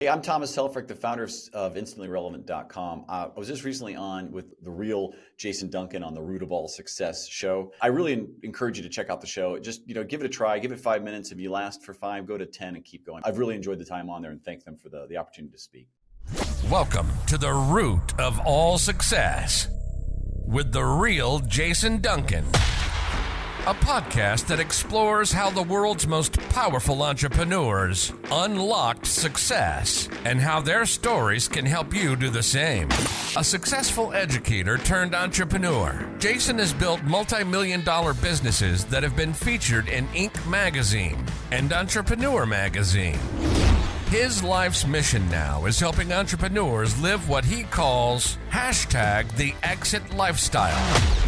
Hey, I'm Thomas Helfirch, the founder of InstantlyRelevant.com. I was just recently on with the real Jason Duncan on the Root of All Success show. I really encourage you to check out the show. Just give it a try. Give it 5 minutes. If you last for 5, go to 10 and keep going. I've really enjoyed the time on there and thank them for the opportunity to speak. Welcome to the Root of All Success with the real Jason Duncan. A podcast that explores how the world's most powerful entrepreneurs unlocked success and how their stories can help you do the same. A successful educator turned entrepreneur, Jason has built multi-million-dollar businesses that have been featured in Inc. magazine and Entrepreneur magazine. His life's mission now is helping entrepreneurs live what he calls #the exit lifestyle.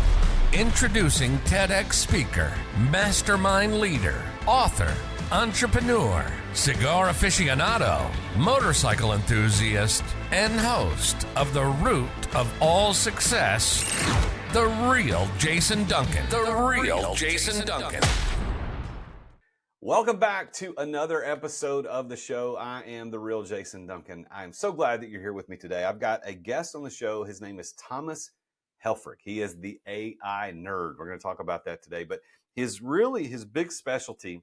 Introducing TEDx speaker, mastermind leader, author, entrepreneur, cigar aficionado, motorcycle enthusiast, and host of the Root of All Success, the real Jason Duncan. The real Jason Duncan. Welcome back to another episode of the show. I am the real Jason Duncan. I'm so glad that you're here with me today. I've got a guest on the show. His name is Thomas Helfirch. He is the AI nerd. We're going to talk about that today. But his big specialty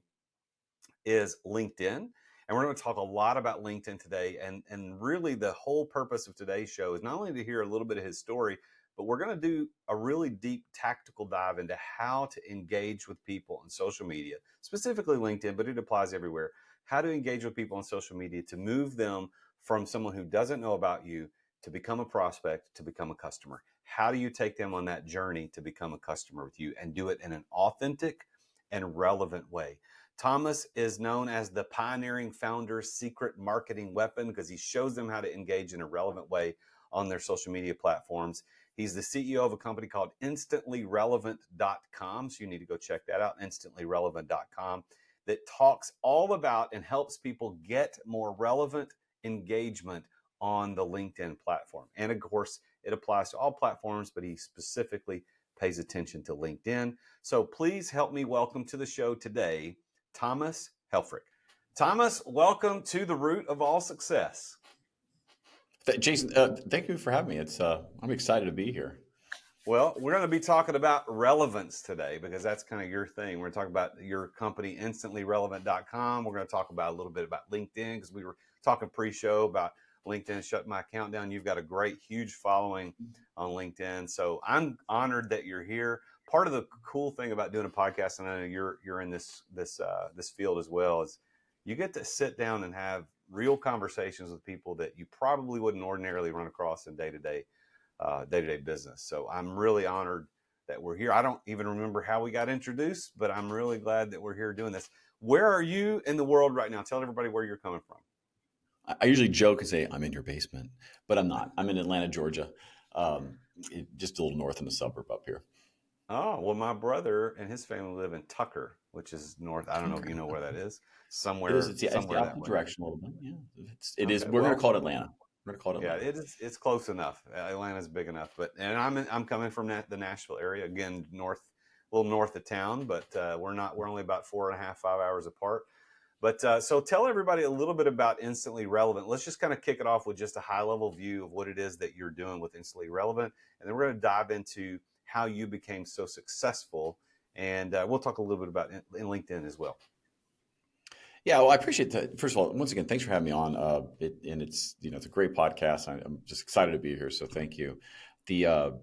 is LinkedIn. And we're going to talk a lot about LinkedIn today. And really the whole purpose of today's show is not only to hear a little bit of his story, but we're going to do a really deep tactical dive into how to engage with people on social media, specifically LinkedIn, but it applies everywhere. How to engage with people on social media to move them from someone who doesn't know about you to become a prospect, to become a customer. How do you take them on that journey to become a customer with you and do it in an authentic and relevant way? Thomas is known as the pioneering founder's secret marketing weapon because he shows them how to engage in a relevant way on their social media platforms. He's the CEO of a company called InstantlyRelevant.com. So you need to go check that out, InstantlyRelevant.com, that talks all about and helps people get more relevant engagement on the LinkedIn platform. And of course, it applies to all platforms, but he specifically pays attention to LinkedIn. So please help me welcome to the show today, Thomas Helfirch. Thomas, welcome to the Root of All Success. Jason, thank you for having me. I'm excited to be here. Well, we're going to be talking about relevance today because that's kind of your thing. We're going to talk about your company, InstantlyRelevant.com. We're going to talk about a little bit about LinkedIn because we were talking pre-show about LinkedIn shut my account down. You've got a great, huge following on LinkedIn. So I'm honored that you're here. Part of the cool thing about doing a podcast, and I know you're in this field as well, is you get to sit down and have real conversations with people that you probably wouldn't ordinarily run across in day-to-day business. So I'm really honored that we're here. I don't even remember how we got introduced, but I'm really glad that we're here doing this. Where are you in the world right now? Tell everybody where you're coming from. I usually joke and say I'm in your basement, but I'm not. I'm in Atlanta, Georgia, just a little north in the suburb up here. Oh, well, my brother and his family live in Tucker, which is north. I don't know if you know where that is. Somewhere. It is. It's the opposite direction a little bit. Yeah, it is. We're going to call it Atlanta. We're going to call it Atlanta. Yeah, it is. It's close enough. Atlanta's big enough. I'm coming from the Nashville area, again, a little north of town, but we're only about 4.5, 5 hours apart. But so tell everybody a little bit about Instantly Relevant. Let's just kind of kick it off with just a high-level view of what it is that you're doing with Instantly Relevant. And then we're going to dive into how you became so successful. And we'll talk a little bit about in LinkedIn as well. Yeah, well, I appreciate that. First of all, once again, thanks for having me on. It's a great podcast. I'm just excited to be here. So thank you. The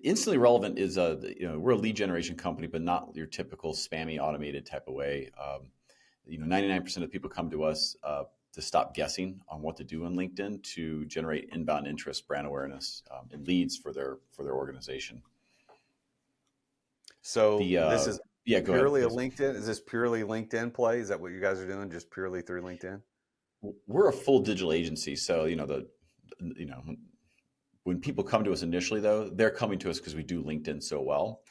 Instantly Relevant is we're a lead generation company, but not your typical spammy automated type of way. 99% of people come to us to stop guessing on what to do on LinkedIn to generate inbound interest, brand awareness, and leads for their organization. So this is purely a LinkedIn. Is this purely LinkedIn play? Is that what you guys are doing? Just purely through LinkedIn? We're a full digital agency. So, when people come to us initially, though, they're coming to us because we do LinkedIn so well.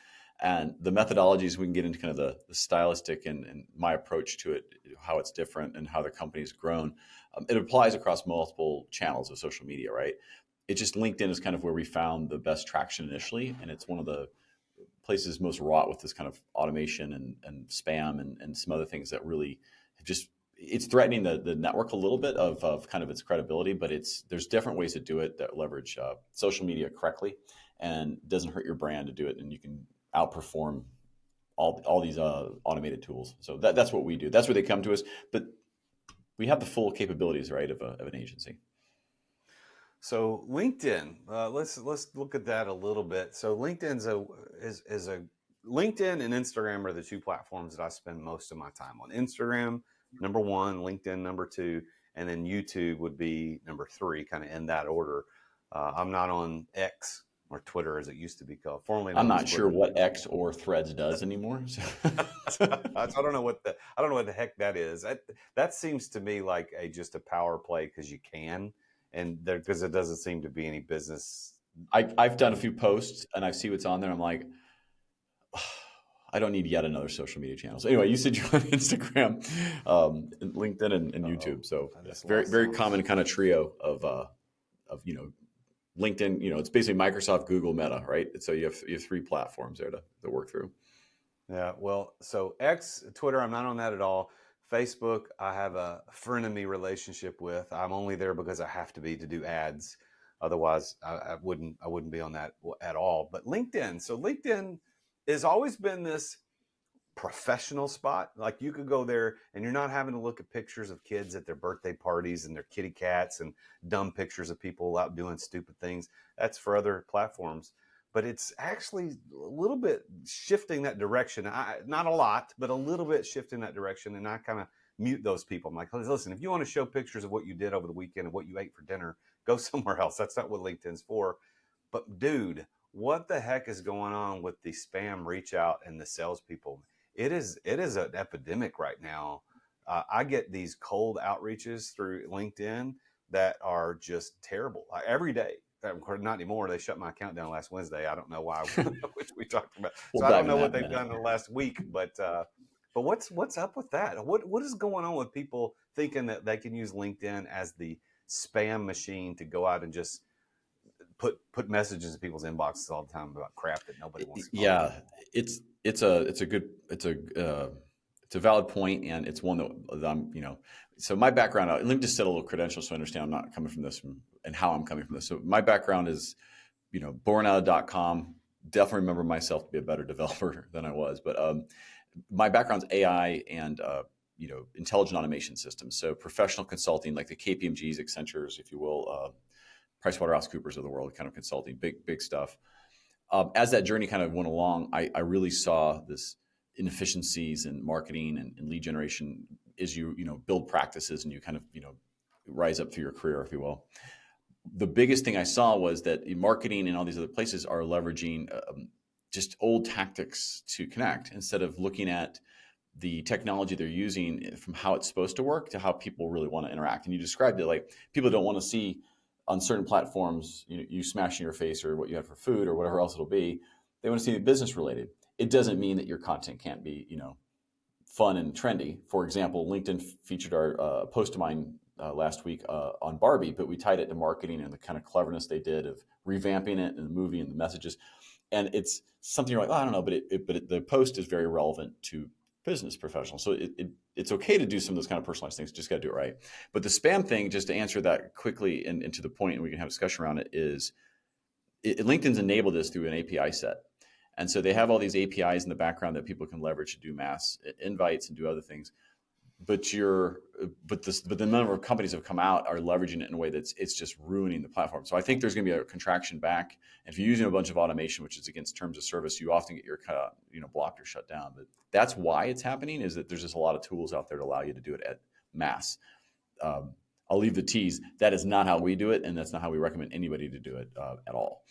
And the methodologies, we can get into kind of the stylistic and my approach to it, how it's different and how the company's grown. It applies across multiple channels of social media, right? It just LinkedIn is kind of where we found the best traction initially. And it's one of the places most wrought with this kind of automation and spam and some other things that really have just it's threatening the network a little bit of kind of its credibility, but there's different ways to do it that leverage social media correctly and doesn't hurt your brand to do it, and you can outperform all these automated tools. So that's what we do. That's where they come to us, but we have the full capabilities, right, of an agency. So LinkedIn, let's look at that a little bit. So LinkedIn's LinkedIn and Instagram are the two platforms that I spend most of my time on. Instagram, number one, LinkedIn, number two, and then YouTube would be number three, kind of in that order. I'm not on X or Twitter as it used to be called. Formerly known I'm as not Twitter. sure what X or Threads does anymore. So. I don't know what the heck that is. That seems to me like just a power play because you can, and because it doesn't seem to be any business. I've done a few posts and I see what's on there. I'm like, I don't need yet another social media channel. So anyway, you said you're on Instagram, LinkedIn, and YouTube. So it's very common kind of trio of LinkedIn. It's basically Microsoft, Google, Meta, right? So you have three platforms there to work through. Yeah. Well, so X, Twitter, I'm not on that at all. Facebook, I have a frenemy relationship with. I'm only there because I have to be to do ads. Otherwise, I wouldn't be on that at all. But LinkedIn. So LinkedIn has always been this professional spot. Like you could go there and you're not having to look at pictures of kids at their birthday parties and their kitty cats and dumb pictures of people out doing stupid things. That's for other platforms. But it's actually a little bit shifting that direction. Not a lot, but a little bit shifting that direction. And I kind of mute those people. I'm like, listen, if you want to show pictures of what you did over the weekend and what you ate for dinner, go somewhere else. That's not what LinkedIn's for. But dude, what the heck is going on with the spam reach out and the salespeople? It is an epidemic right now. I get these cold outreaches through LinkedIn that are just terrible every day. Not anymore. They shut my account down last Wednesday. I don't know why, which we talked about. So I don't know what they've done in the last week, but what's up with that? What is going on with people thinking that they can use LinkedIn as the spam machine to go out and just put messages in people's inboxes all the time about crap that nobody wants to talk about? It's a valid point, and it's one that I'm, so my background, let me just set a little credential so I understand I'm not coming from this and how I'm coming from this. So my background is, born out of .com, definitely remember myself to be a better developer than I was, but my background's AI and, intelligent automation systems. So professional consulting, like the KPMGs, Accentures, if you will, PricewaterhouseCoopers of the world, kind of consulting, big stuff. As that journey kind of went along, I really saw this inefficiencies in marketing and lead generation as you build practices and you kind of rise up through your career, if you will. The biggest thing I saw was that marketing and all these other places are leveraging just old tactics to connect instead of looking at the technology they're using from how it's supposed to work to how people really want to interact. And you described it like people don't want to see on certain platforms, you smashing your face or what you had for food or whatever else it'll be. They want to see the business related. It doesn't mean that your content can't be, fun and trendy. For example, LinkedIn featured our post of mine last week on Barbie, but we tied it to marketing and the kind of cleverness they did of revamping it and the movie and the messages. And it's something you're like, I don't know, but the post is very relevant to business professionals. So it's okay to do some of those kind of personalized things. Just got to do it right. But the spam thing, just to answer that quickly and to the point, and we can have a discussion around it, is LinkedIn's enabled this through an API set. And so they have all these APIs in the background that people can leverage to do mass invites and do other things. But the number of companies that have come out are leveraging it in a way it's just ruining the platform. So I think there's going to be a contraction back. And if you're using a bunch of automation, which is against terms of service, you often get your blocked or shut down. But that's why it's happening, is that there's just a lot of tools out there to allow you to do it at mass. I'll leave the tease. That is not how we do it, and that's not how we recommend anybody to do it at all.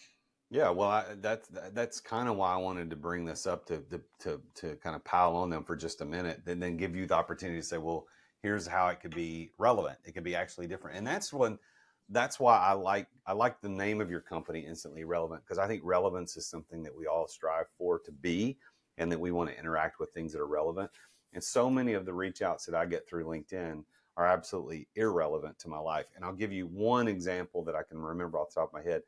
Yeah, well, that's kind of why I wanted to bring this up to kind of pile on them for just a minute, and then give you the opportunity to say, well, here's how it could be relevant. It could be actually different, and that's why I like the name of your company, Instantly Relevant, because I think relevance is something that we all strive for to be, and that we want to interact with things that are relevant. And so many of the reach outs that I get through LinkedIn are absolutely irrelevant to my life. And I'll give you one example that I can remember off the top of my head.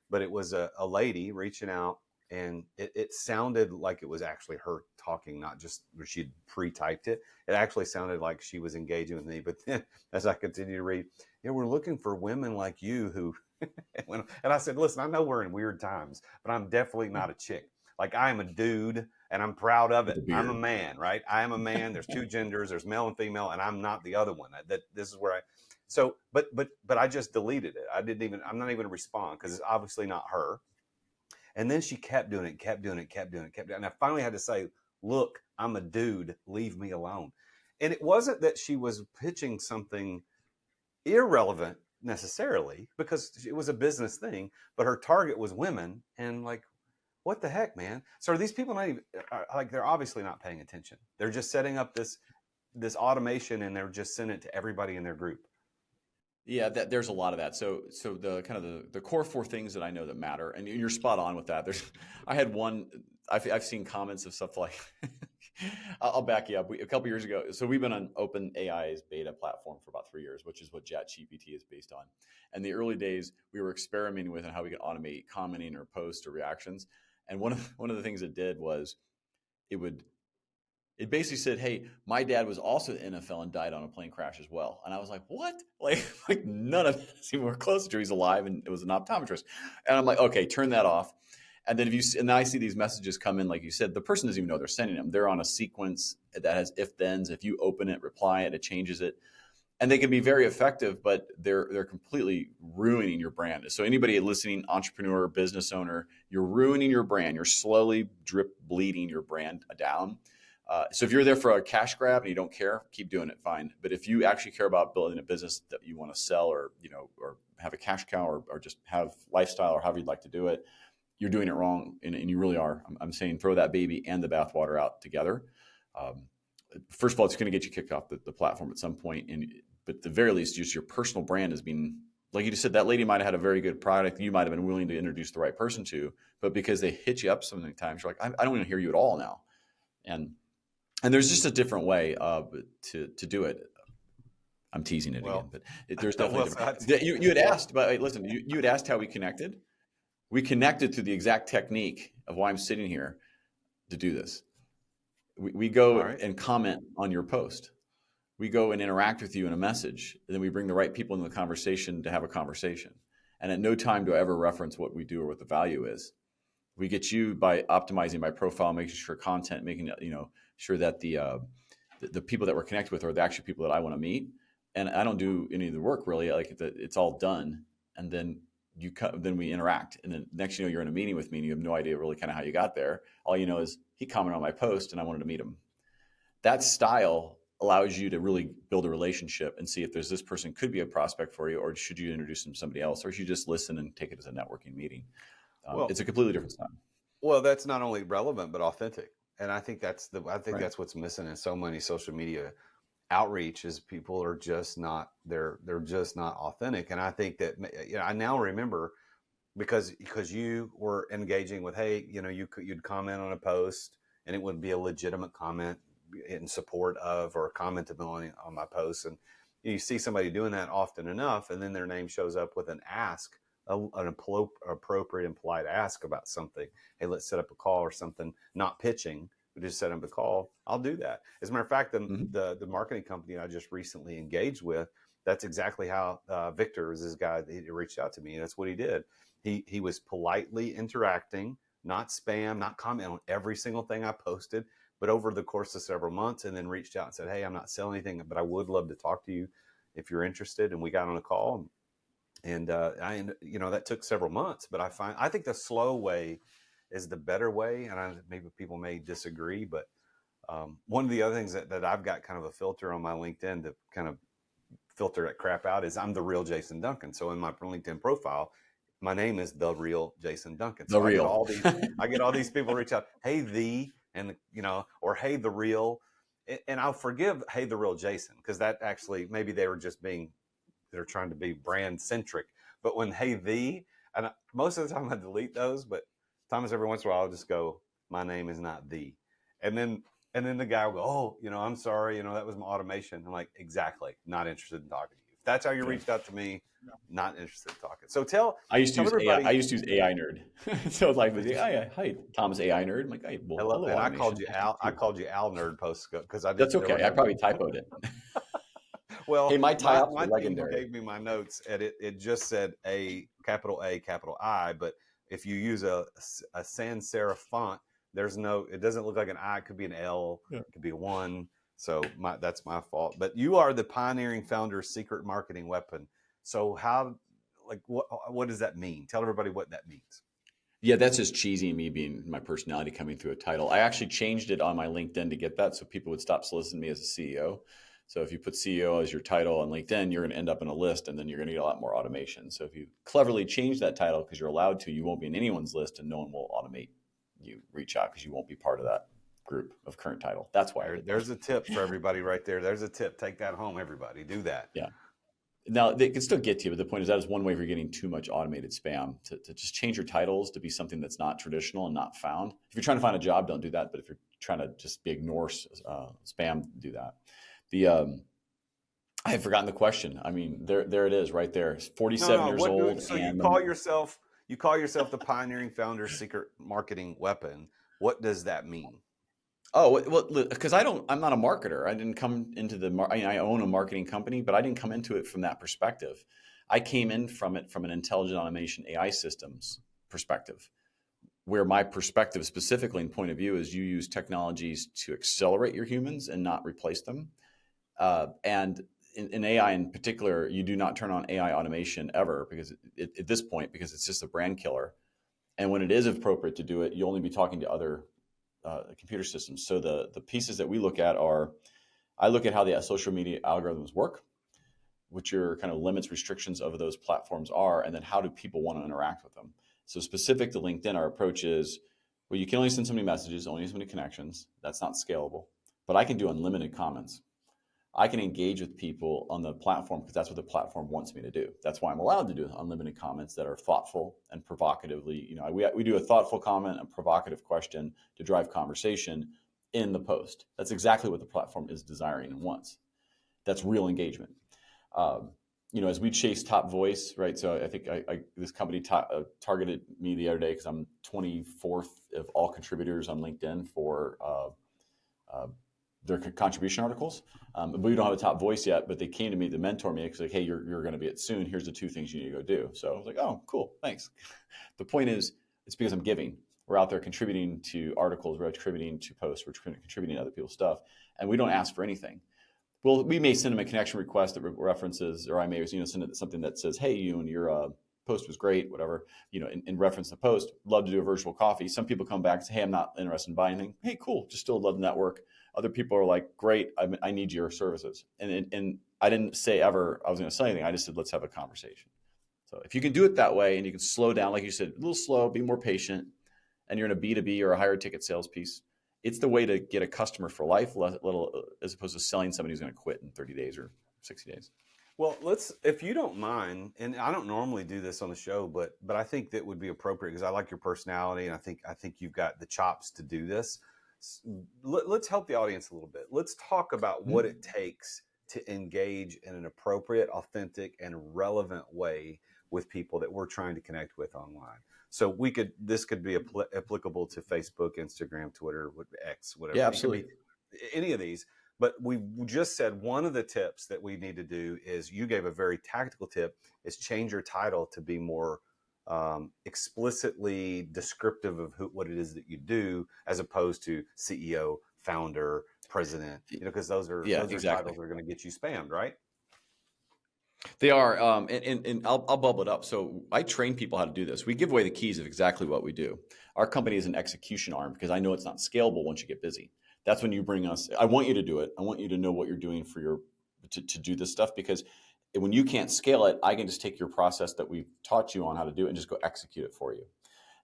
But it was a lady reaching out and it sounded like it was actually her talking, not just where she'd pre-typed it. It actually sounded like she was engaging with me. But then as I continued to read, yeah, we're looking for women like you who, and I said, listen, I know we're in weird times, but I'm definitely not a chick. Like, I am a dude and I'm proud of With it. a I'm a beard. man, right? I am a man. There's two genders, there's male and female, and I'm not the other one. That this is where so, but I just deleted it. I'm not even gonna respond because it's obviously not her. And then she kept doing it, kept doing it, kept doing it, kept doing it. And I finally had to say, look, I'm a dude, leave me alone. And it wasn't that she was pitching something irrelevant necessarily, because it was a business thing, but her target was women. And like, what the heck, man? So are these people not even, like, they're obviously not paying attention. They're just setting up this automation and they're just sending it to everybody in their group. Yeah, there's a lot of that. So the kind of the core four things that I know that matter, and you're spot on with that. I had one. I've seen comments of stuff like, I'll back you up. A couple years ago, so we've been on OpenAI's beta platform for about 3 years, which is what ChatGPT is based on. And the early days, we were experimenting with how we could automate commenting or posts or reactions. And one of the things it did was it basically said, "Hey, my dad was also in the NFL and died on a plane crash as well." And I was like, "What?" Like none of that's even close to. He's alive, and it was an optometrist. And I'm like, "Okay, turn that off." And then and I see these messages come in, like you said, the person doesn't even know they're sending them. They're on a sequence that has if thens. If you open it, reply it, it changes it, and they can be very effective, but they're completely ruining your brand. So anybody listening, entrepreneur, business owner, you're ruining your brand. You're slowly drip bleeding your brand down. So if you're there for a cash grab and you don't care, keep doing it, fine. But if you actually care about building a business that you want to sell, or or have a cash cow, or just have lifestyle, or however you'd like to do it, you're doing it wrong, and you really are. I'm saying throw that baby and the bathwater out together. Um, First of all, it's going to get you kicked off the platform at some point, but at the very least, just your personal brand is being, like you just said, that lady might have had a very good product you might have been willing to introduce the right person to, but because they hit you up so many times, you're like, I don't want to hear you at all now, and there's just a different way to do it. I'm teasing it again, Well, but there's definitely well, different. You had asked, but listen, you had asked how we connected. We connected through the exact technique of why I'm sitting here to do this. We go all right. and comment on your post. We go and interact with you in a message, and then we bring the right people into the conversation to have a conversation. And at no time do I ever reference what we do or what the value is. We get you by optimizing my profile, making sure content, making sure that the people that we're connected with are the actual people that I want to meet. And I don't do any of the work really. Like it's all done, and then then we interact. And then next you're in a meeting with me, and you have no idea really kind of how you got there. All you know is he commented on my post, and I wanted to meet him. That style allows you to really build a relationship and see if this person could be a prospect for you, or should you introduce them to somebody else, or should you just listen and take it as a networking meeting. Well, It's a completely different style. well, that's not only relevant but authentic, and I think Right. that's what's missing in so many social media outreach is people are just not they're just not authentic. And I think that I now remember because you were engaging with, hey, you'd comment on a post and it would be a legitimate comment in support of or comment on my post, and you see somebody doing that often enough, and then their name shows up with an ask, an appropriate and polite ask about something. Hey, let's set up a call or something. Not pitching, but just set up a call. I'll do that. As a matter of fact, the marketing company I just recently engaged with, that's exactly how Victor is this guy. He reached out to me. That's what he did. He was politely interacting, not spam, not comment on every single thing I posted, but over the course of several months, and then reached out and said, hey, I'm not selling anything, but I would love to talk to you if you're interested. And we got on a call, and that took several months, but I think the slow way is the better way. And maybe people may disagree, but one of the other things that I've got kind of a filter on my LinkedIn to kind of filter that crap out is I'm the real Jason Duncan. So in my LinkedIn profile, my name is the real Jason Duncan. So I get all these people reach out, hey, or hey, the real, and I'll forgive, hey, the real Jason, because that actually, maybe they're trying to be brand centric. But when hey, and most of the time I delete those, but Thomas, every once in a while I'll just go, my name is not the, and then the guy will go, oh, I'm sorry, that was my automation. I'm like, exactly, not interested in talking to you. If that's how you reached out to me, not interested in talking market. So tell I everybody. used to use AI nerd. So like, hi, Thomas AI nerd. I'm like, hey, well, Hello, hello, and I called automation. you Nice to meet Al. I you. called you Al Nerd post because I That's didn't. There were okay. I no. probably typoed it. Well, Hey, my tie-ups my are team legendary. gave me my notes, and it just said A, capital I. But if you use a sans serif font, there's no. It doesn't look like an I. It could be an L. Yeah. It could be a one. So that's my fault. But you are the pioneering founder of Secret Marketing Weapon. So how, like, what does that mean? Tell everybody what that means. Yeah, that's just cheesy and me being my personality coming through a title. I actually changed it on my LinkedIn to get that so people would stop soliciting me as a CEO. So if you put CEO as your title on LinkedIn, you're going to end up in a list and then you're going to get a lot more automation. So if you cleverly change that title because you're allowed to, you won't be in anyone's list and no one will automate you reach out because you won't be part of that group of current title. That's why I did that. There's a tip for everybody right there. There's a tip. Take that home, everybody. Do that. Yeah. Now they can still get to you, but the point is that is one way if you're getting too much automated spam to just change your titles to be something that's not traditional and not found. If you're trying to find a job, don't do that. But if you're trying to just ignore spam, do that. The I have forgotten the question. I mean, there it is, right there. 47 No. years old, So and you call yourself the pioneering founder of Secret Marketing Weapon. What does that mean? oh well, because I'm not a marketer. I didn't come into I own a marketing company, but I didn't come into it from that perspective. I came in from it from an intelligent automation AI systems perspective, where my perspective specifically and point of view is you use technologies to accelerate your humans and not replace them. And in AI in particular, you do not turn on AI automation ever because at this point, because it's just a brand killer. And when it is appropriate to do it, you'll only be talking to other computer systems. So the pieces that we look at are, I look at how the social media algorithms work, what your kind of limits, restrictions of those platforms are, and then how do people want to interact with them. So specific to LinkedIn, our approach is, well, you can only send so many messages, only so many connections. That's not scalable. But I can do unlimited comments. I can engage with people on the platform because that's what the platform wants me to do. That's why I'm allowed to do unlimited comments that are thoughtful and provocatively. We do a thoughtful comment, a provocative question to drive conversation in the post. That's exactly what the platform is desiring and wants. That's real engagement. As we chase top voice, right? So I think this company targeted me the other day because I'm 24th of all contributors on LinkedIn for their contribution articles. But we don't have a top voice yet, but they came to me to mentor me because like, hey, you're going to be it soon. Here's the 2 things you need to go do. So I was like, oh, cool, thanks. The point is, it's because I'm giving. We're out there contributing to articles, we're contributing to posts, we're contributing to other people's stuff, and we don't ask for anything. Well, we may send them a connection request that references, or I may send it something that says, hey, you and your post was great, whatever, in reference to the post. Love to do a virtual coffee. Some people come back and say, hey, I'm not interested in buying anything. Hey, cool, just still love the network. Other people are like, great, I need your services. And I didn't say ever I was going to sell anything. I just said, let's have a conversation. So if you can do it that way and you can slow down, like you said, a little slow, be more patient, and you're in a B2B or a higher ticket sales piece, it's the way to get a customer for life, as opposed to selling somebody who's going to quit in 30 days or 60 days. Well, if you don't mind, and I don't normally do this on the show, but I think that would be appropriate because I like your personality, and I think you've got the chops to do this. Let's help the audience a little bit. Let's talk about what it takes to engage in an appropriate, authentic, and relevant way with people that we're trying to connect with online. So this could be applicable to Facebook, Instagram, Twitter, X, whatever. Yeah, absolutely. Any of these. But we just said one of the tips that we need to do is, you gave a very tactical tip, is change your title to be more explicitly descriptive of what it is that you do, as opposed to CEO, founder, president, because those are exactly titles that are going to get you spammed, right? They are, and I'll bubble it up. So I train people how to do this. We give away the keys of exactly what we do. Our company is an execution arm because I know it's not scalable once you get busy. That's when you bring us. I want you to do it. I want you to know what you're doing to do this stuff, because when you can't scale it, I can just take your process that we've taught you on how to do it and just go execute it for you.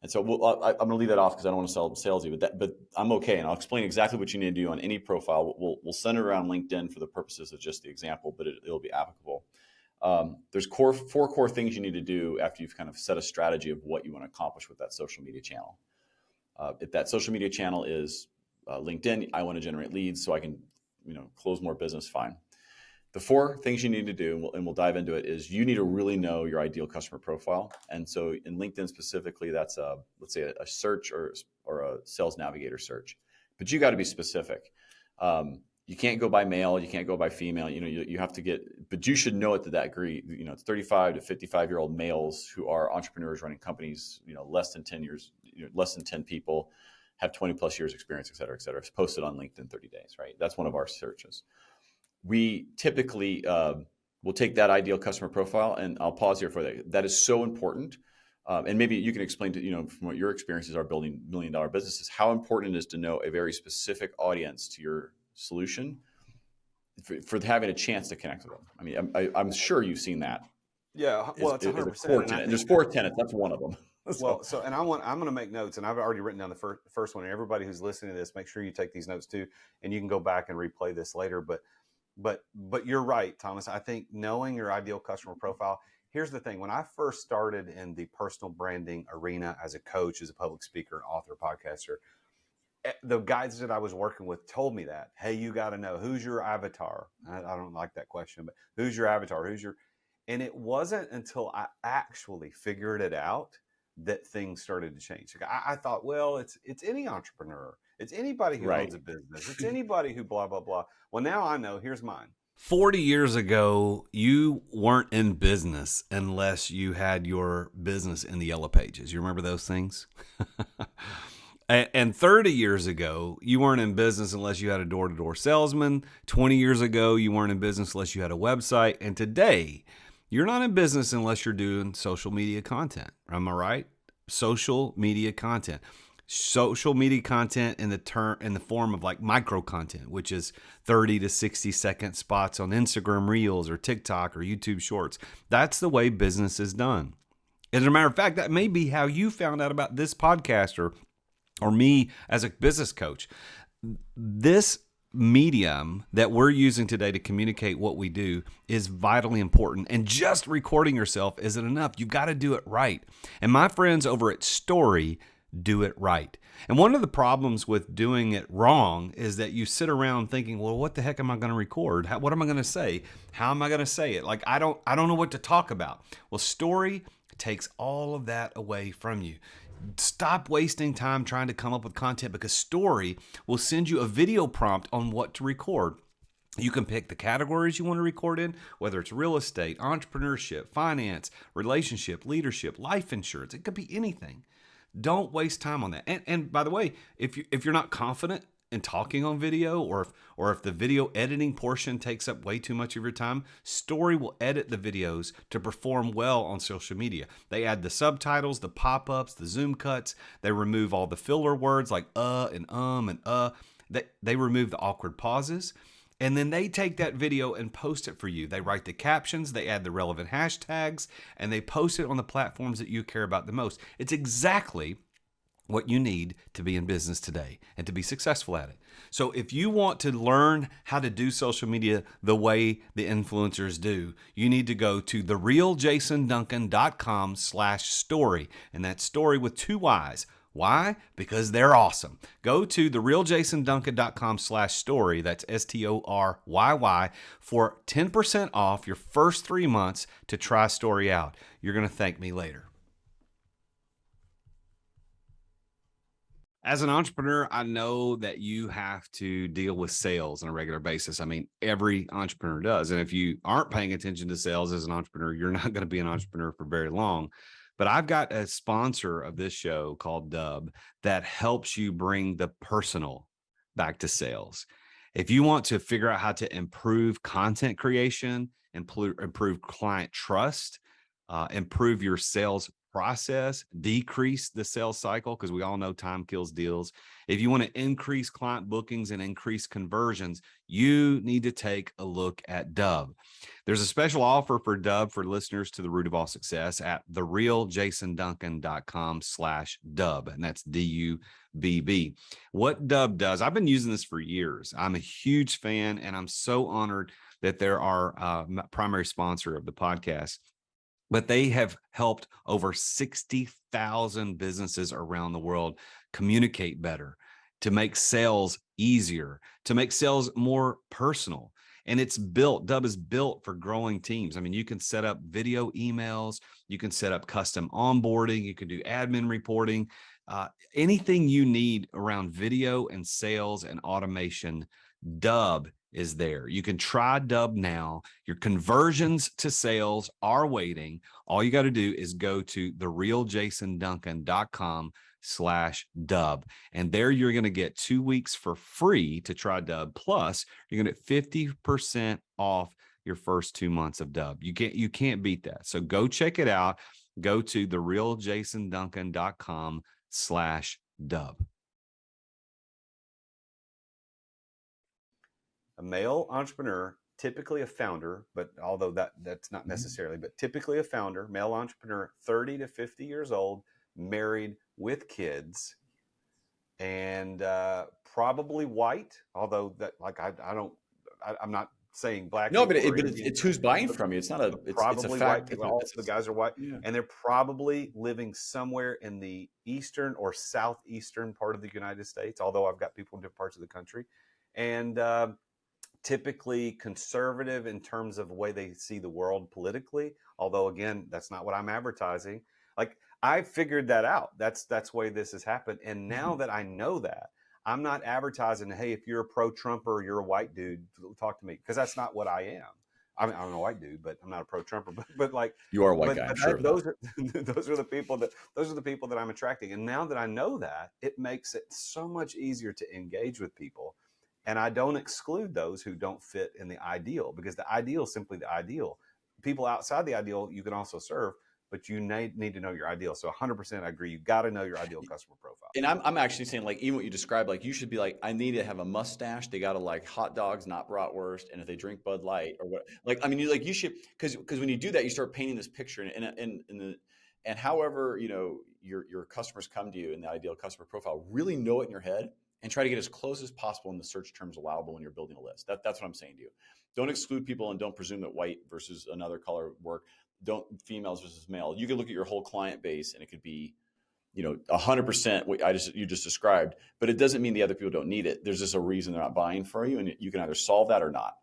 And so I'm going to leave that off because I don't want to sell salesy, but I'm okay. And I'll explain exactly what you need to do on any profile. We'll center around LinkedIn for the purposes of just the example, but it'll be applicable. There's four core things you need to do after you've kind of set a strategy of what you want to accomplish with that social media channel. If that social media channel is LinkedIn, I want to generate leads so I can, close more business. Fine. The four things you need to do, and we'll dive into it, is you need to really know your ideal customer profile. And so in LinkedIn specifically, that's let's say a search or a sales navigator search. But you got to be specific. You can't go by male, you can't go by female. You have to but you should know it to that degree. It's 35 to 55-year-old males who are entrepreneurs running companies, less than 10 years, less than 10 people, have 20 plus years experience, et cetera, et cetera. It's posted on LinkedIn 30 days, right? That's one of our searches. We typically will take that ideal customer profile, and I'll pause here for that. That is so important. And maybe you can explain from what your experiences are building $1 million businesses, how important it is to know a very specific audience to your solution for having a chance to connect with them. I mean, I'm sure you've seen that. Yeah. Well, it's 100%. There's four tenets. That's one of them. Well, and I'm going to make notes, and I've already written down the first one. And everybody who's listening to this, make sure you take these notes too, and you can go back and replay this later. But you're right, Thomas. I think knowing your ideal customer profile. Here's the thing. When I first started in the personal branding arena as a coach, as a public speaker, author, podcaster, the guys that I was working with told me that, hey, you got to know who's your avatar. I don't like that question, but who's your avatar? And it wasn't until I actually figured it out that things started to change. I thought, well, it's any entrepreneur. It's anybody who owns a business. It's anybody who blah, blah, blah. Well, now I know. Here's mine. 40 years ago, you weren't in business unless you had your business in the Yellow Pages. You remember those things? And 30 years ago, you weren't in business unless you had a door-to-door salesman. 20 years ago, you weren't in business unless you had a website. And today, you're not in business unless you're doing social media content. Am I right? Social media content. Social media content in the form of like micro content, which is 30 to 60 second spots on Instagram Reels or TikTok or YouTube Shorts. That's the way business is done. As a matter of fact, that may be how you found out about this podcast or me as a business coach. This medium that we're using today to communicate what we do is vitally important. And just recording yourself isn't enough. You've got to do it right. And my friends over at Story do it right. And one of the problems with doing it wrong is that you sit around thinking, well, what the heck am I going to record? What am I going to say? How am I going to say it? Like, I don't know what to talk about. Well, Story takes all of that away from you. Stop wasting time trying to come up with content, because Story will send you a video prompt on what to record. You can pick the categories you want to record in, whether it's real estate, entrepreneurship, finance, relationship, leadership, life insurance. It could be anything. Don't waste time on that. And by the way, if you're not confident in talking on video, or if the video editing portion takes up way too much of your time, Story will edit the videos to perform well on social media. They add the subtitles, the pop-ups, the zoom cuts. They remove all the filler words like and and. They remove the awkward pauses. And then they take that video and post it for you. They write the captions, they add the relevant hashtags, and they post it on the platforms that you care about the most. It's exactly what you need to be in business today and to be successful at it. So if you want to learn how to do social media the way the influencers do, you need to go to therealjasonduncan.com/story. And that's story with 2 Y's. Why? Because they're awesome. Go to therealjasonduncan.com/story. That's STORYY for 10% off your first 3 months to try Story out. You're going to thank me later. As an entrepreneur, I know that you have to deal with sales on a regular basis. I mean, every entrepreneur does. And if you aren't paying attention to sales as an entrepreneur, you're not going to be an entrepreneur for very long. But I've got a sponsor of this show called Dub that helps you bring the personal back to sales. If you want to figure out how to improve content creation, improve client trust, improve your sales process, decrease the sales cycle, because we all know time kills deals. If you want to increase client bookings and increase conversions, you need to take a look at Dub. There's a special offer for Dub for listeners to The Root of All Success at therealjasonduncan.com/Dub. And that's DUBB. What Dub does, I've been using this for years. I'm a huge fan, and I'm so honored that they're our primary sponsor of the podcast. But they have helped over 60,000 businesses around the world communicate better, to make sales easier, to make sales more personal. And Dub is built for growing teams. I mean, you can set up video emails, you can set up custom onboarding, you can do admin reporting, anything you need around video and sales and automation. Dub is there. You can try Dub now. Your conversions to sales are waiting. All you got to do is go to therealjasonduncan.com/dub. And there you're going to get 2 weeks for free to try Dub. Plus, you're going to get 50% off your first 2 months of Dub. You can't beat that. So go check it out. Go to therealjasonduncan.com/dub. A male entrepreneur, typically a founder, but although that's not necessarily, but typically a founder, male entrepreneur, 30 to 50 years old, married with kids, and probably white. Although that, like, I'm not saying black. No, but it's who's buying from you. It's not it's a fact. All the guys are white, yeah. and they're probably living somewhere in the eastern or southeastern part of the United States. Although I've got people in different parts of the country, and typically conservative in terms of the way they see the world politically. Although, again, that's not what I'm advertising. Like, I figured that out. That's the way this has happened. And now that I know that, I'm not advertising, hey, if you're a pro-Trumper or you're a white dude, talk to me, because that's not what I am. I mean, I'm a white dude, but I'm not a pro-Trumper. But like, you are a white guy. I'm sure those are the people that I'm attracting. And now that I know that, it makes it so much easier to engage with people. And I don't exclude those who don't fit in the ideal, because the ideal is simply the ideal. People outside the ideal you can also serve, but you need to know your ideal. So 100% I agree. You got to know your ideal customer profile. And I'm actually saying, like, even what you described, like, you should be like, I need to have a mustache. They got to like hot dogs, not bratwurst. And if they drink Bud Light or what, like, I mean, you should, because when you do that, you start painting this picture, and however, your customers come to you in the ideal customer profile, really know it in your head and try to get as close as possible in the search terms allowable when you're building a list. That's what I'm saying to you. Don't exclude people, and don't presume that white versus another color work. Don't females versus male. You can look at your whole client base, and it could be, 100% what you just described, but it doesn't mean the other people don't need it. There's just a reason they're not buying for you, and you can either solve that or not.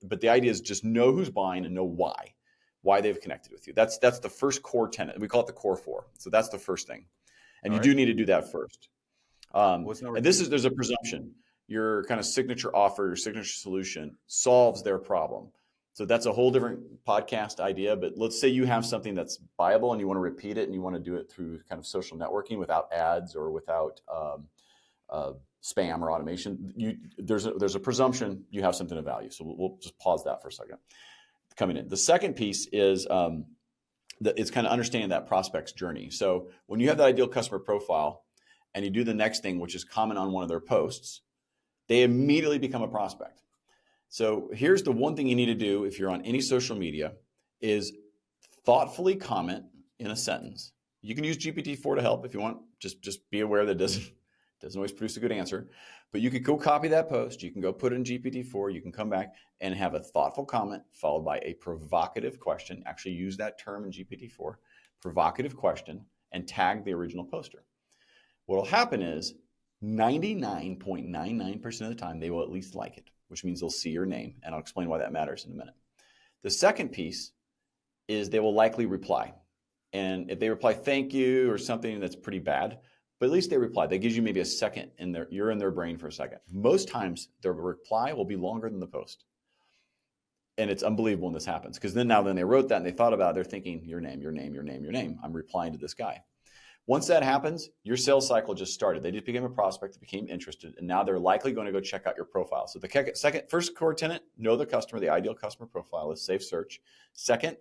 But the idea is just know who's buying and know why they've connected with you. That's the first core tenet. We call it the core four. So that's the first thing, and do need to do that first. And there's a presumption. Your kind of signature offer, your signature solution solves their problem. So that's a whole different podcast idea. But let's say you have something that's viable and you want to repeat it, and you want to do it through kind of social networking without ads or without spam or automation. There's a presumption you have something of value. So we'll just pause that for a second. Coming in. The second piece is it's kind of understanding that prospect's journey. So when you have that ideal customer profile, and you do the next thing, which is comment on one of their posts, they immediately become a prospect. So here's the one thing you need to do if you're on any social media is thoughtfully comment in a sentence. You can use GPT-4 to help if you want. Just be aware that it doesn't always produce a good answer. But you can go copy that post. You can go put it in GPT-4. You can come back and have a thoughtful comment followed by a provocative question. Actually use that term in GPT-4, provocative question, and tag the original poster. What will happen is 99.99% of the time, they will at least like it, which means they'll see your name. And I'll explain why that matters in a minute. The second piece is they will likely reply. And if they reply, thank you, or something that's pretty bad, but at least they reply. That gives you maybe a second you're in their brain for a second. Most times their reply will be longer than the post. And it's unbelievable when this happens, because then they wrote that and they thought about it, they're thinking your name. I'm replying to this guy. Once that happens, your sales cycle just started. They just became a prospect, became interested, and now they're likely going to go check out your profile. So the first core tenet, know the customer, the ideal customer profile is safe search. Second,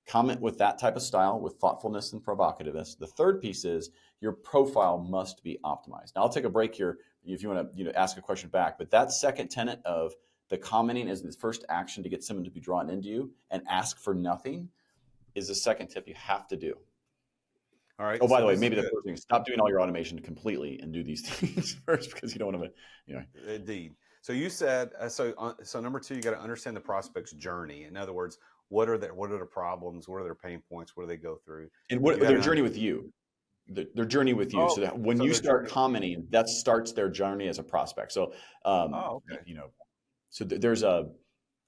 comment with that type of style, with thoughtfulness and provocativeness. The third piece is your profile must be optimized. Now I'll take a break here if you want to ask a question back, but that second tenet of the commenting as the first action to get someone to be drawn into you and ask for nothing is the second tip you have to do. All right. Oh, by the way, maybe the first thing, stop doing all your automation completely and do these things first, because you don't want to, Indeed. So you said, so number two, you got to understand the prospect's journey. In other words, what are their problems? What are their pain points? What do they go through? And what their journey with you, their journey with you. So that when you start commenting, that starts their journey as a prospect. So, okay. so there's a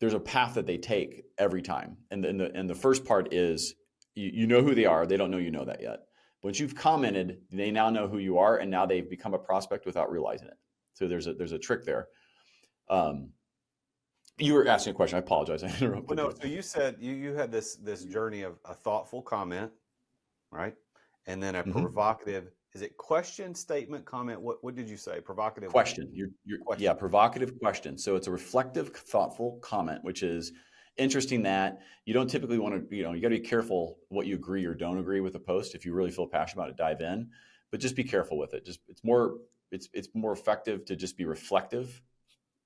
there's a path that they take every time. And the first part is you know who they are. They don't know you know that yet. Once you've commented, they now know who you are, and now they've become a prospect without realizing it. So there's a trick there. You were asking a question. I apologize. I interrupted. Well, no. So you said you had this journey of a thoughtful comment, right? And then a provocative. Is it question, statement, comment? What did you say? Provocative question. Question. Yeah, provocative question. So it's a reflective, thoughtful comment, which is interesting that you don't typically want to, you got to be careful what you agree or don't agree with a post. If you really feel passionate about it, dive in, but just be careful with it. It's more effective to just be reflective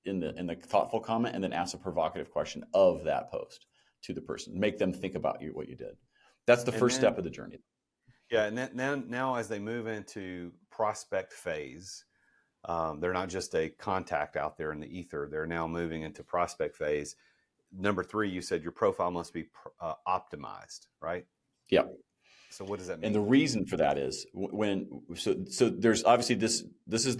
in the thoughtful comment, and then ask a provocative question of that post to the person. Make them think about what you did. That's the first step of the journey. Yeah, and now as they move into prospect phase, they're not just a contact out there in the ether. They're now moving into prospect phase. Number 3, you said your profile must be optimized, right? Yeah. So what does that mean? And the reason for that is so there's obviously this is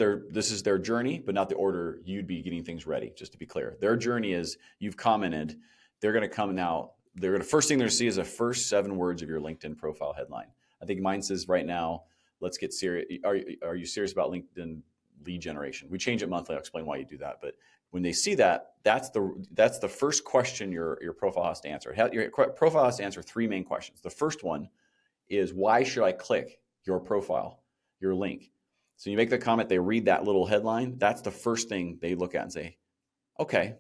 their journey, but not the order you'd be getting things ready. Just to be clear, their journey is you've commented. They're going to come now. First thing they're going to see is the first 7 words of your LinkedIn profile headline. I think mine says right now, let's get serious. Are you serious about LinkedIn lead generation? We change it monthly. I'll explain why you do that. But when they see that, that's the first question your profile has to answer. Your profile has to answer 3 main questions. The first one is, why should I click your profile, your link? So you make the comment, they read that little headline. That's the first thing they look at and say, okay,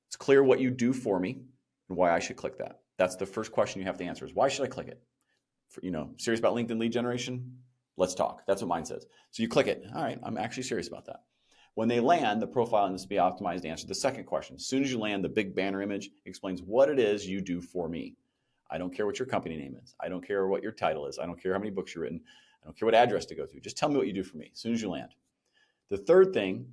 it's clear what you do for me and why I should click that. That's the first question you have to answer is, why should I click it? Serious about LinkedIn lead generation? Let's talk. That's what mine says. So you click it. All right, I'm actually serious about that. When they land, the profile needs to be optimized to answer the second question. As soon as you land, the big banner image explains what it is you do for me. I don't care what your company name is. I don't care what your title is. I don't care how many books you've written. I don't care what address to go to. Just tell me what you do for me as soon as you land. The third thing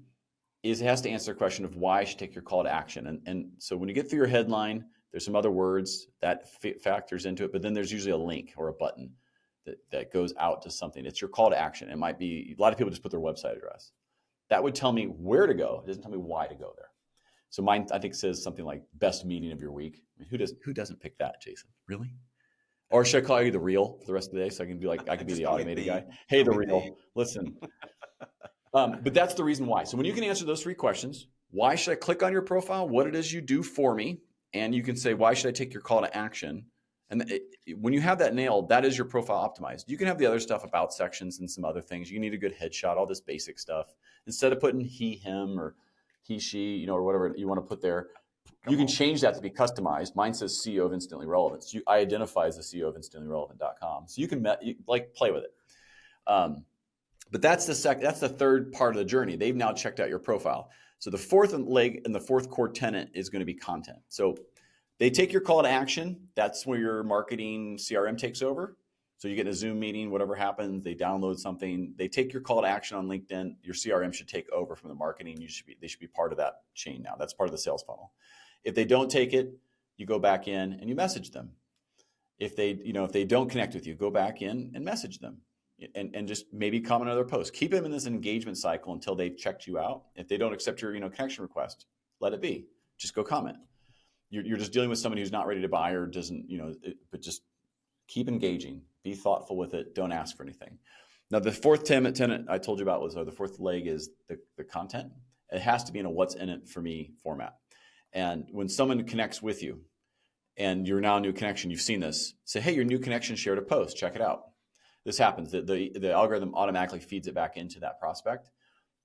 is it has to answer the question of why I should take your call to action. And so when you get through your headline, there's some other words that factors into it, but then there's usually a link or a button that goes out to something. It's your call to action. It might be, a lot of people just put their website address. That would tell me where to go. It doesn't tell me why to go there. So mine, I think, says something like best meeting of your week. I mean, who doesn't pick that, Jason? Really? Or should I call you the real for the rest of the day so I can be the automated guy? Hey, the real. Listen. But that's the reason why. So when you can answer those 3 questions, why should I click on your profile? What it is you do for me? And you can say, why should I take your call to action? And when you have that nailed, that is your profile optimized. You can have the other stuff about sections and some other things. You need a good headshot, all this basic stuff. Instead of putting he, him, or he, she, or whatever you want to put there, you can change that to be customized. Mine says CEO of Instantly Relevance. I identify as the CEO of InstantlyRelevant.com. So you can play with it. But that's the third part of the journey. They've now checked out your profile. So the fourth leg and the fourth core tenet is going to be content. So they take your call to action. That's where your marketing CRM takes over. So you get in a Zoom meeting, whatever happens, they download something. They take your call to action on LinkedIn. Your CRM should take over from the marketing. They should be part of that chain now. That's part of the sales funnel. If they don't take it, you go back in and you message them. If they don't connect with you, go back in and message them. And just maybe comment on their post. Keep them in this engagement cycle until they checked you out. If they don't accept your connection request, let it be. Just go comment. You're just dealing with somebody who's not ready to buy or doesn't, but just keep engaging. Be thoughtful with it. Don't ask for anything. Now, the fourth tenet I told you about the fourth leg is the content. It has to be in a what's in it for me format. And when someone connects with you and you're now a new connection, you've seen this, say, hey, your new connection shared a post. Check it out. This happens. The algorithm automatically feeds it back into that prospect.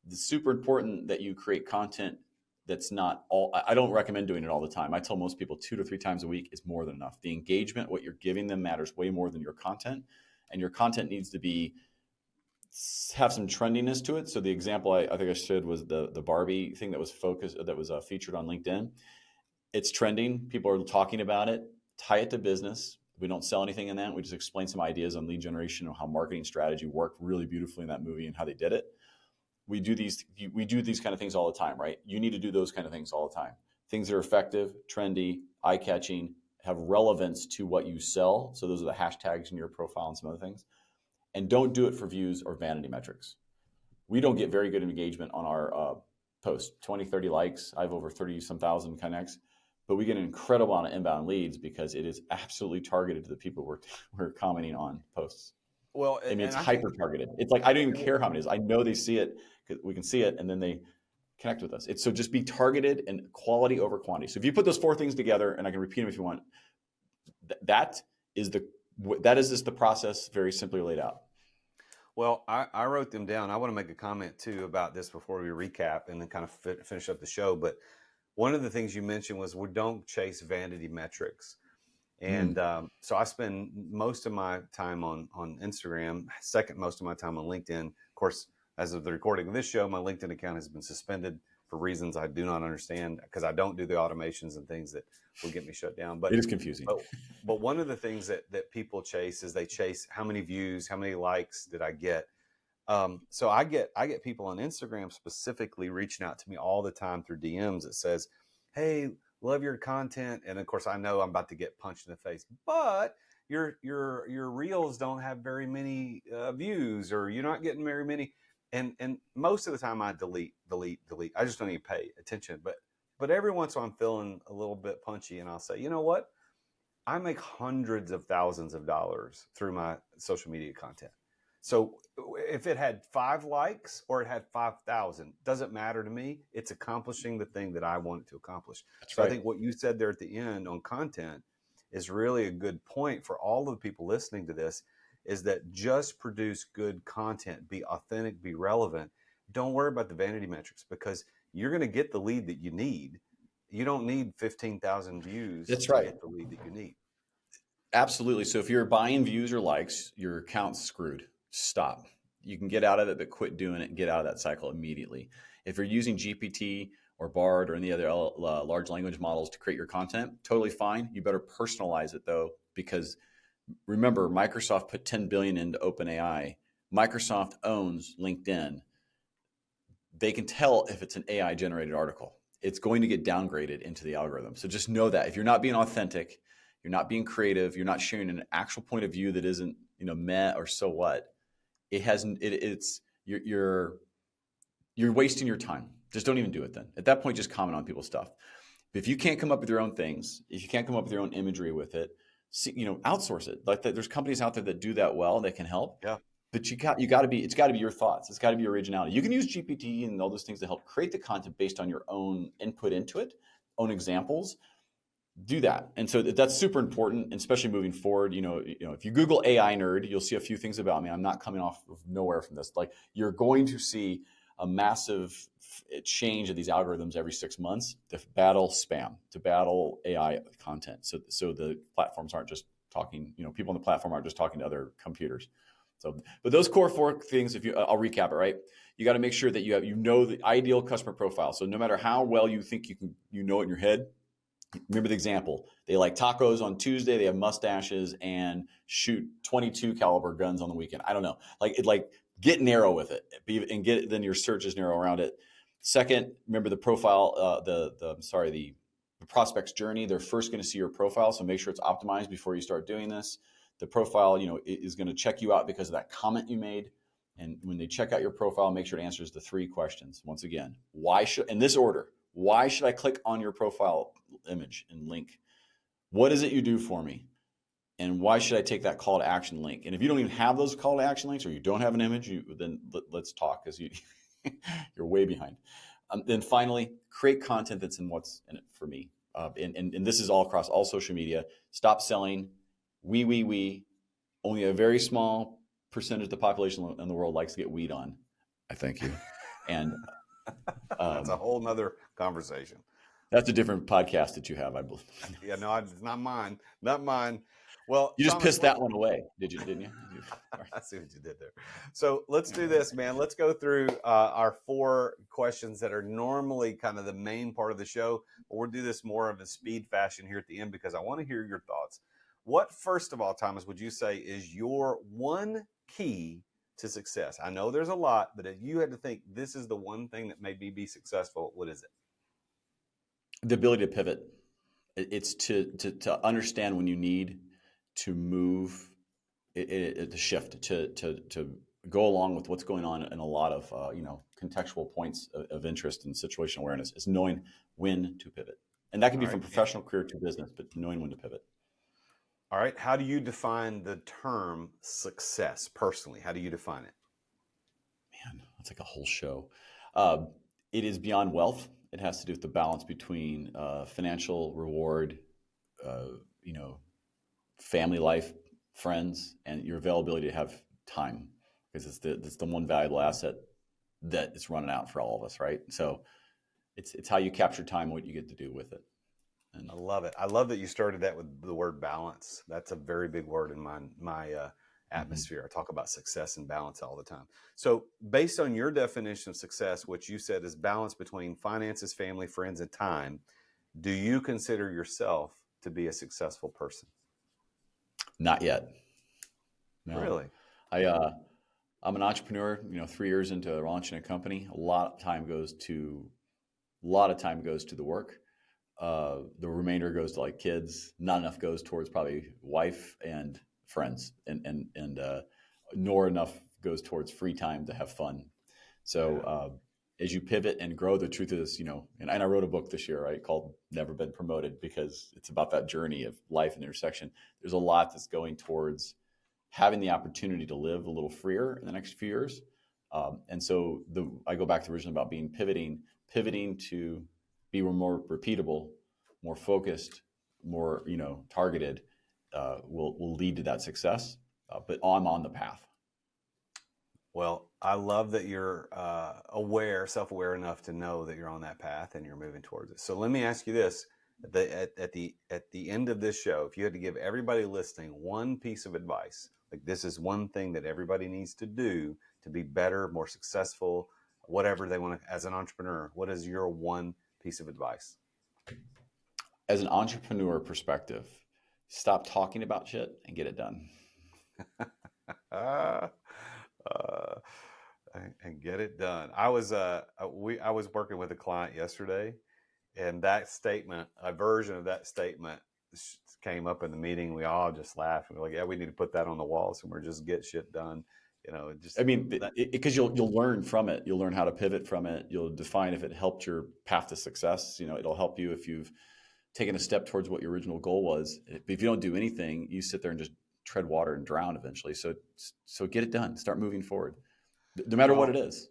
It's super important that you create content that's not all. I don't recommend doing it all the time. I tell most people 2 to 3 times a week is more than enough. The engagement, what you're giving them, matters way more than your content. And your content needs to have some trendiness to it. So the example I think I showed was the Barbie thing that was featured on LinkedIn. It's trending. People are talking about it. Tie it to business. We don't sell anything in that. We just explain some ideas on lead generation and how marketing strategy worked really beautifully in that movie and how they did it. We do these kind of things all the time, right? You need to do those kind of things all the time. Things that are effective, trendy, eye-catching, have relevance to what you sell. So those are the hashtags in your profile and some other things. And don't do it for views or vanity metrics. We don't get very good engagement on our posts, 20, 30 likes. I have over 30 some thousand connects. but we get an incredible amount of inbound leads because it is absolutely targeted to the people we're commenting on posts. Well, I mean, it's and I think, hyper targeted. It's like, I don't even care how many it is. I know they see it because we can see it, and then they connect with us. It's so just be targeted and quality over quantity. So if you put those 4 things together, and I can repeat them if you want, that is just the process very simply laid out. well, I wrote them down. I want to make a comment too about this before we recap and then kind of finish up the show. But one of the things you mentioned was we don't chase vanity metrics. And so I spend most of my time on Instagram, second most of my time on LinkedIn. Of course, as of the recording of this show, my LinkedIn account has been suspended for reasons I do not understand, because I don't do the automations and things that will get me shut down. But it is confusing. But one of the things that people chase is they chase how many views, how many likes did I get. So I get people on Instagram specifically reaching out to me all the time through DMs that says, "Hey, love your content," and of course I know I'm about to get punched in the face, but your reels don't have very many views, or you're not getting very many. And most of the time I delete. I just don't even pay attention. But every once in a while I'm feeling a little bit punchy, and I'll say, you know what? I make hundreds of thousands of dollars through my social media content. So if it had 5 likes or it had 5,000, doesn't matter to me. It's accomplishing the thing that I want it to accomplish. That's So right. I think what you said there at the end on content is really a good point for all of the people listening to this, is that just produce good content, be authentic, be relevant. Don't worry about the vanity metrics, because you're going to get the lead that you need. You don't need 15,000 views That's to right. get the lead that you need. Absolutely. So if you're buying views or likes, your account's screwed. Stop. You can get out of it, but quit doing it and get out of that cycle immediately. If you're using GPT or Bard or any other large language models to create your content, totally fine. You better personalize it though, because remember, Microsoft put 10 billion into OpenAI. Microsoft owns LinkedIn. They can tell if it's an AI generated article. It's going to get downgraded into the algorithm. So just know that if you're not being authentic, you're not being creative, you're not sharing an actual point of view that isn't, meh or so what, you're wasting your time. Just don't even do it then. At that point, just comment on people's stuff. But if you can't come up with your own things, if you can't come up with your own imagery with it, outsource it. Like there's companies out there that do that well, that can help. Yeah. But it's got to be your thoughts. It's got to be originality. You can use GPT and all those things to help create the content based on your own input into it, own examples. Do that. And so that's super important, especially moving forward. If you Google AI nerd, you'll see a few things about me. I'm not coming off of nowhere from this. Like, you're going to see a massive change of these algorithms every 6 months to battle spam, to battle AI content. So the platforms aren't just talking, people on the platform aren't just talking to other computers. So, but those core 4 things, I'll recap it, right? You got to make sure that you know the ideal customer profile. So no matter how well you think you know it in your head, remember the example. They like tacos on Tuesday, they have mustaches, and shoot 22 caliber guns on the weekend. I don't know. Get narrow with it, and then your search is narrow around it. Second, remember the profile, the prospect's journey. They're first going to see your profile, so make sure it's optimized before you start doing this. The profile, is going to check you out because of that comment you made. And when they check out your profile, make sure it answers the 3 questions. Once again, in this order, why should I click on your profile image and link? What is it you do for me? And why should I take that call to action link? And if you don't even have those call to action links, or you don't have an image, then let's talk, because you're way behind. Then finally, create content that's in what's in it for me. And this is all across all social media. Stop selling we. Only a very small percentage of the population in the world likes to get weed on. I thank you. And that's a whole nother conversation. That's a different podcast that you have, I believe. Yeah, no, it's not mine. Not mine. Well, you just pissed that one away, didn't you? I see what you did there. So let's do this, man. Let's go through our 4 questions that are normally kind of the main part of the show, but we'll do this more of a speed fashion here at the end, because I want to hear your thoughts. What, first of all, Thomas, would you say is your one key to success? I know there's a lot, but if you had to think this is the one thing that made me be successful, what is it? The ability to pivot. It's to understand when you need to move, to shift, to go along with what's going on in a lot of contextual points of interest and situational awareness. Is knowing when to pivot. And that can All be from right. professional career to business, but knowing when to pivot. All right. How do you define the term success personally? How do you define it? Man, that's like a whole show. Uh, it is beyond wealth. It has to do with the balance between financial reward, uh, you know, family life, friends, and your availability to have time, because it's the one valuable asset that is running out for all of us, right? So it's how you capture time, what you get to do with it. And I love it. I love that you started that with the word balance. That's a very big word in my mhm. atmosphere. I talk about success and balance all the time. So, based on your definition of success, which you said is balance between finances, family, friends, and time, do you consider yourself to be a successful person? Not yet. No, Really? I I'm an entrepreneur. 3 years into launching a company, a lot of time goes to the work. The remainder goes to like kids. Not enough goes towards probably wife and friends, and nor enough goes towards free time to have fun. So Yeah. as you pivot and grow, the truth is, and I wrote a book this year, right, called "Never Been Promoted," because it's about that journey of life and intersection. There's a lot that's going towards having the opportunity to live a little freer in the next few years. And so I go back to the original about being pivoting to be more repeatable, more focused, more targeted, will lead to that success. But I'm on the path. Well, I love that you're self-aware enough to know that you're on that path and you're moving towards it. So let me ask you this: at the end of this show, if you had to give everybody listening one piece of advice, like this is one thing that everybody needs to do to be better, more successful, whatever they want to, as an entrepreneur, what is your one piece of advice? As an entrepreneur perspective, stop talking about shit and get it done. uh, uh, and get it done. I was working with a client yesterday, and that statement, a version of that statement, came up in the meeting. We all just laughed and we're like, "Yeah, we need to put that on the wall somewhere. Just get shit done." Just I mean, that. because you'll learn from it. You'll learn how to pivot from it. You'll define if it helped your path to success. It'll help you if you've taken a step towards what your original goal was. If you don't do anything, you sit there and just tread water and drown eventually. So get it done. Start moving forward, no matter what it Well, is.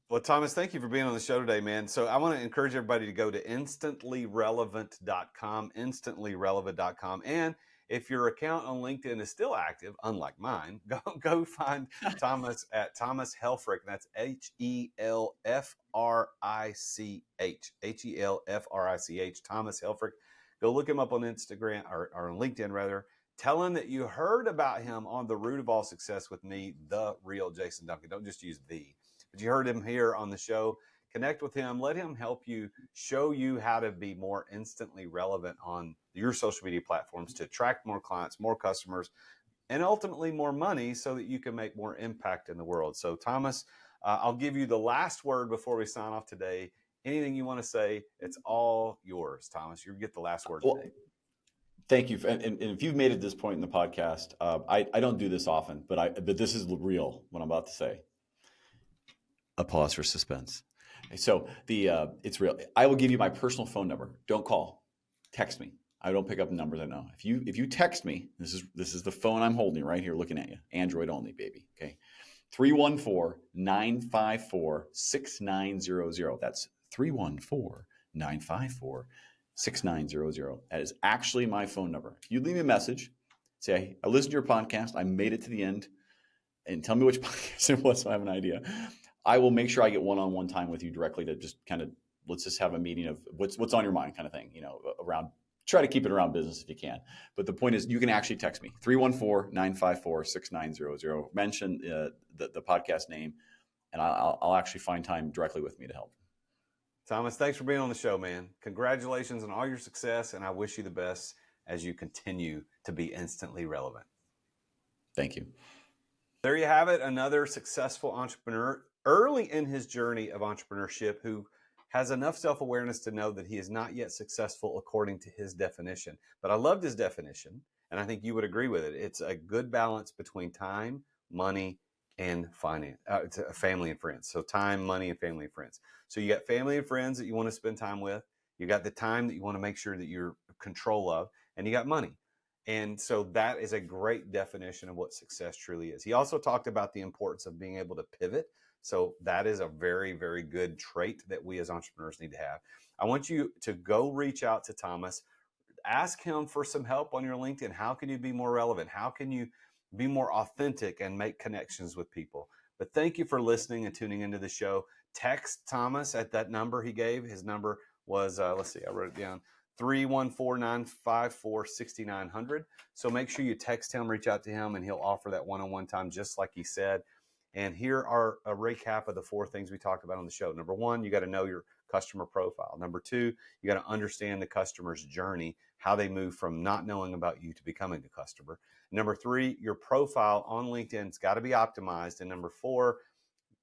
Well, Thomas, thank you for being on the show today, man. So I want to encourage everybody to go to instantly relevant.com, instantly relevant.com. And if your account on LinkedIn is still active, unlike mine, go find Thomas at Thomas Helfrich. That's Helfrich, Thomas Helfrich. Go look him up on Instagram or on LinkedIn rather. Tell him that you heard about him on The Root of All Success with me, the real Jason Duncan. Don't just use the. But you heard him here on the show. Connect with him. Let him help you, show you how to be more instantly relevant on your social media platforms to attract more clients, more customers, and ultimately more money so that you can make more impact in the world. So, Thomas, I'll give you the last word before we sign off today. Anything you want to say, it's all yours, Thomas. You get the last word Well, today. thank you. And if you've made it this point in the podcast, I don't do this often, but this is real. What I'm about to say. A pause for suspense. So it's real. I will give you my personal phone number. Don't call. Text me. I don't pick up numbers I know. If you text me, this is the phone I'm holding right here looking at you. Android only, baby. Okay. 314-954-6900. That's 314-954-6900. That is actually my phone number. If you leave me a message, say, I listened to your podcast, I made it to the end, and tell me which podcast it was so I have an idea. I will make sure I get one-on-one time with you directly to just kind of, let's just have a meeting of what's on your mind kind of thing, around, try to keep it around business if you can. But the point is you can actually text me, 314-954-6900. Mention the podcast name, and I'll actually find time directly with me to help. Thomas, thanks for being on the show, man. Congratulations on all your success, and I wish you the best as you continue to be instantly relevant. Thank you. There you have it, another successful entrepreneur early in his journey of entrepreneurship who has enough self-awareness to know that he is not yet successful according to his definition. But I loved his definition, and I think you would agree with it. It's a good balance between time, money, and finance, family and friends. So time, money, and family and friends. So you got family and friends that you want to spend time with. You got the time that you want to make sure that you're in control of, and you got money. And so that is a great definition of what success truly is. He also talked about the importance of being able to pivot. So that is a very, very good trait that we as entrepreneurs need to have. I want you to go reach out to Thomas, ask him for some help on your LinkedIn. How can you be more relevant? How can you be more authentic and make connections with people? But thank you for listening and tuning into the show. Text Thomas at that number he gave. His number was, let's see, I wrote it down, 314-954-6900. So make sure you text him, reach out to him, and he'll offer that one-on-one time, just like he said. And here are a recap of the 4 things we talked about on the show. Number 1, you got to know your customer profile. Number 2, you got to understand the customer's journey, how they move from not knowing about you to becoming a customer. Number 3, your profile on LinkedIn's got to be optimized. And number 4,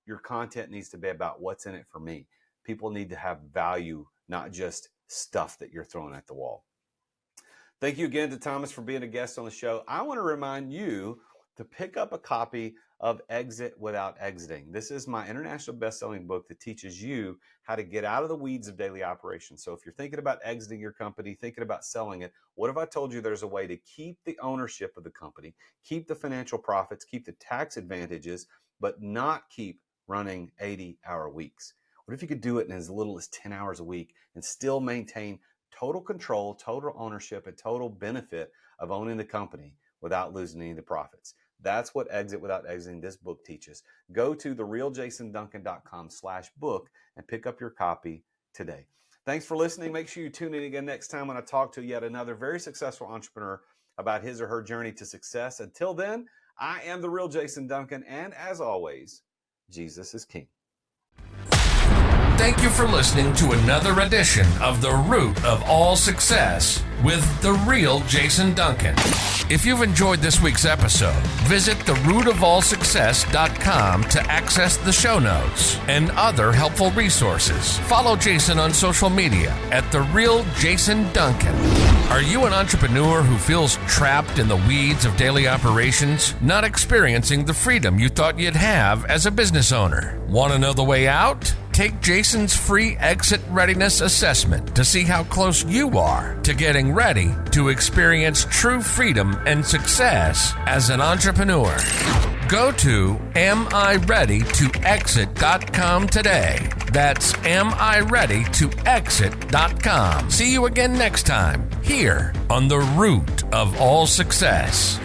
your content needs to be about what's in it for me. People need to have value, not just stuff that you're throwing at the wall. Thank you again to Thomas for being a guest on the show. I want to remind you to pick up a copy of Exit Without Exiting. This is my international best-selling book that teaches you how to get out of the weeds of daily operations. So if you're thinking about exiting your company, thinking about selling it, what if I told you there's a way to keep the ownership of the company, keep the financial profits, keep the tax advantages, but not keep running 80-hour weeks? What if you could do it in as little as 10 hours a week and still maintain total control, total ownership, and total benefit of owning the company without losing any of the profits? That's what Exit Without Exiting, this book, teaches. Go to therealjasonduncan.com/book and pick up your copy today. Thanks for listening. Make sure you tune in again next time when I talk to yet another very successful entrepreneur about his or her journey to success. Until then, I am the real Jason Duncan, and as always, Jesus is King. Thank you for listening to another edition of The Root of All Success with the real Jason Duncan. If you've enjoyed this week's episode, visit therootofallsuccess.com to access the show notes and other helpful resources. Follow Jason on social media at The Real Jason Duncan. Are you an entrepreneur who feels trapped in the weeds of daily operations, not experiencing the freedom you thought you'd have as a business owner? Want to know the way out? Take Jason's free exit readiness assessment to see how close you are to getting ready to experience true freedom and success as an entrepreneur. Go to amireadytoexit.com today. That's amireadytoexit.com. See you again next time here on The Root of All Success.